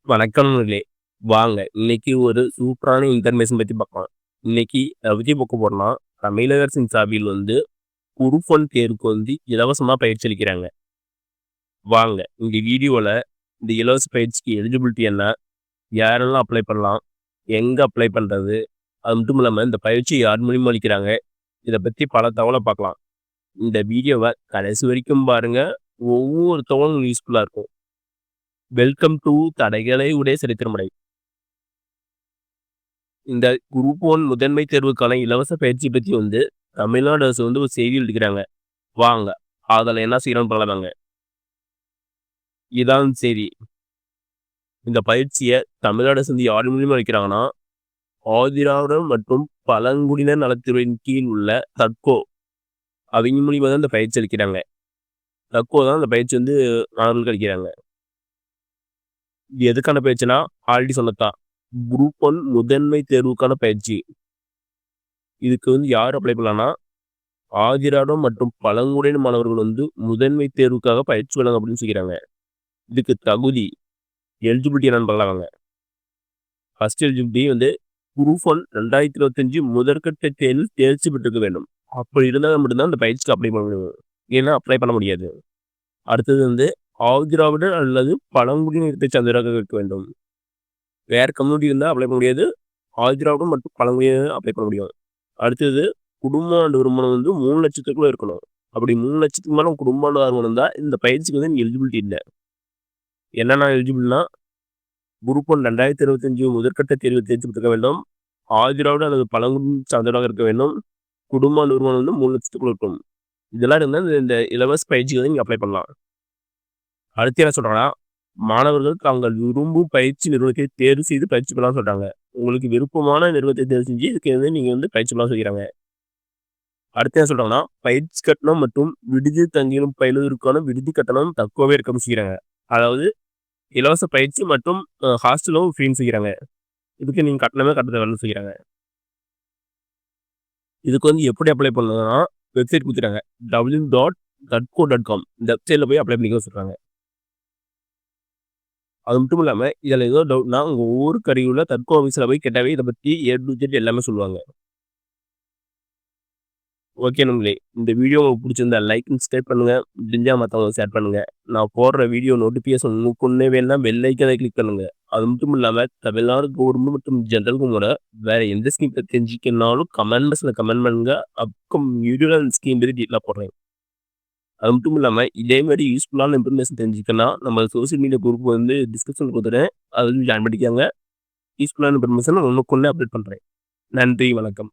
வணக்கம் நண்பர்களே. வாங்க இன்னைக்கு ஒரு சூப்பரான இன்ஃபர்மேஷன் பத்தி பார்க்கலாம். இன்னைக்கு அத பத்தி பார்க்க போறோம்னா, தமிழக அரசின் சார்பில் குரூப் ஒன் தேர்வுக்கு இலவசமா பயிற்சி அளிக்கிறாங்க. வாங்க இந்த வீடியோல இந்த இலவச பயிற்சிக்கு எலிஜிபிலிட்டி என்ன? யாரெல்லாம் அப்ளை பண்ணலாம்? எங்க அப்ளை பண்றது? அது மட்டும் இல்லாம இந்த பயிற்சி யார் மூலியமா அளிக்கிறாங்க? இத பத்தி பல தகவல பார்க்கலாம். இந்த வீடியோவ கடைசி வரைக்கும் பாருங்க. ஒவ்வொரு தகவலும் யூஸ்ஃபுல்லா இருக்கும். வெல்கம் டூ தடைகளை உடைய சரித்திரமுறை. இந்த குரூப் ஒன் முதன்மை தேர்வுக்கான இலவச பயிற்சி பத்தி தமிழ்நாடு அரசு ஒரு செய்தி எழுதிக்கிறாங்க. வாங்க அதில் என்ன செய்யணும்னு பார்க்கலாங்க. இதான் சரி. இந்த பயிற்சியை தமிழ்நாடு அரசு யார் மூலியமா அளிக்கிறாங்கன்னா, ஆதிராவிடர் மற்றும் பழங்குடியினர் நலத்துறையின் கீழ் உள்ள தட்கோ அவங்க மூலியமா தான் இந்த பயிற்சி அளிக்கிறாங்க. தட்கோ தான் இந்த பயிற்சி மாணவர்களுக்கு அளிக்கிறாங்க. இது எதுக்கான பயிற்சினா ஆல்ரெடி சொன்னதான் குரூப் ஒன் முதன்மை தேர்வுக்கான பயிற்சி. இதுக்கு யார் அப்ளை பண்ணலாம்னா, ஆதிராவிடம் மற்றும் பழங்குடியின மாணவர்கள் முதன்மை தேர்வுக்காக பயிற்சி வழங்க அப்படின்னு சொல்லிக்கிறாங்க. இதுக்கு தகுதி எலிஜிபிலிட்டி என்னன்னு பார்க்கலாங்க. ஃபர்ஸ்ட் எலிஜிபிலிட்டி குரூப் ஒன் 2025 முதற்கட்ட தேர்வில் தேர்ச்சி பெற்றிருக்க வேண்டும். அப்படி இருந்தால் மட்டும்தான் அந்த பயிற்சிக்கு அப்ளை பண்ண முடியும். ஏன்னா அப்ளை பண்ண முடியாது. அடுத்தது ஆதிராவிடர் அல்லது பழங்குடியினத்தை சார்ந்தவராக இருக்க வேண்டும். வேற கம்யூனிட்டி இருந்தால் அப்ளை பண்ண முடியாது. ஆதிராவிடம் மற்றும் பழங்குடியினர் அப்ளை பண்ண முடியும். அடுத்தது குடும்ப ஆண்டு வருமானம் 3 லட்சத்துக்குள்ள இருக்கணும். அப்படி 3 லட்சத்துக்கு மேலே குடும்ப ஆண்டு வருமானம் இருந்தால் இந்த பயிற்சிக்கு எலிஜிபிலிட்டி இல்லை. என்னென்ன எலிஜிபிள்னா, குரூப் ஒன் 2025 முதற்கட்ட தேர்வு தேர்ச்சி பெற்றிருக்க வேண்டும். ஆதிராவிட அல்லது பழங்குடியினர் சார்ந்தவராக இருக்க வேண்டும். குடும்ப ஆண்டு வருமானம் 3 லட்சத்துக்குள்ள இருக்கும். இதெல்லாம் இருந்தால் இந்த இலவச பயிற்சிக்கு நீங்கள் அப்ளை பண்ணலாம். அடுத்து என்ன சொல்றாங்கன்னா, மாணவர்கள் தாங்கள் விரும்பும் பயிற்சி நிறுவனத்தை தேர்வு செய்து பயிற்சி பெறலாம் சொல்றாங்க. உங்களுக்கு விருப்பமான நிறுவனத்தை தேர்வு செஞ்சு இதுக்கு நீங்க பயிற்சி பெறலாம் சொல்லிக்கிறாங்க. அடுத்து என்ன சொல்றாங்கன்னா, பயிற்சி கட்டணம் மற்றும் விடுதி தங்கியும் பயிலுவதற்கான விடுதி கட்டணம் தக்குவவே இருக்குன்னு சொல்லிக்கிறாங்க. அதாவது இலவச பயிற்சி மற்றும் ஹாஸ்டலும் ஃப்ரீன்னு சொல்லிக்கிறாங்க. இதுக்கு நீங்க கட்டணமே கட்ட தேவைன்னு சொல்லிக்கிறாங்க. இதுக்கு எப்படி அப்ளை பண்ணணும்னா, வெப்சைட் கொடுத்துட்டாங்க. www.tadco.com இந்த வெப்சைட்ல போய் அப்ளை பண்ணிக்க சொல்றாங்க. அது மட்டும் இல்லாமல் இதில் ஏதோ டவுட்னா உங்கள் ஊருக்கு அருகிலுள்ள தட்கோ ஆஃபீஸில் போய் கேட்டாவே இதை பற்றி ஏ எல்லாமே சொல்லுவாங்க. ஓகே நண்பர்களே, இந்த வீடியோ உங்களுக்கு பிடிச்சிருந்தா லைக் அண்ட் சப்ஸ்கிரைப் பண்ணுங்கள். முடிஞ்சால் மற்றவங்க ஷேர் பண்ணுங்கள். நான் போடுற வீடியோ நோட்டிஃபிகேஷன் உங்களுக்கு ஒன்றே வேணும்னா பெல் ஐக்கனை கிளிக் பண்ணுங்கள். அது மட்டும் இல்லாமல் தமிழ்நாடு கவர்மெண்ட் மற்றும் ஜென்ரல் கூட வேறு எந்த ஸ்கீம் பற்றி தெரிஞ்சுக்கனாலும் கமெண்ட் பாக்ஸில் கமெண்ட் பண்ணுங்கள். அப்கம் வீடியோவில் அந்த ஸ்கீம் பற்றி டீட்டெயிலாக போடுறேன். அது மட்டும் இல்லாமல் இதே மாதிரி யூஸ்ஃபுல்லான இன்ஃபர்மேஷன் தெரிஞ்சுக்கன்னா நம்ம சோசியல் மீடியா குரூப் டிஸ்கிரிப்ஷன் கொடுத்துறேன். அது ஜாயின் பண்ணிக்காங்க. யூஸ்ஃபுல்லான இன்ஃபர்மேஷன் ஒன்றுக்கு ஒன்று அப்டேட் பண்ணுறேன். நன்றி, வணக்கம்.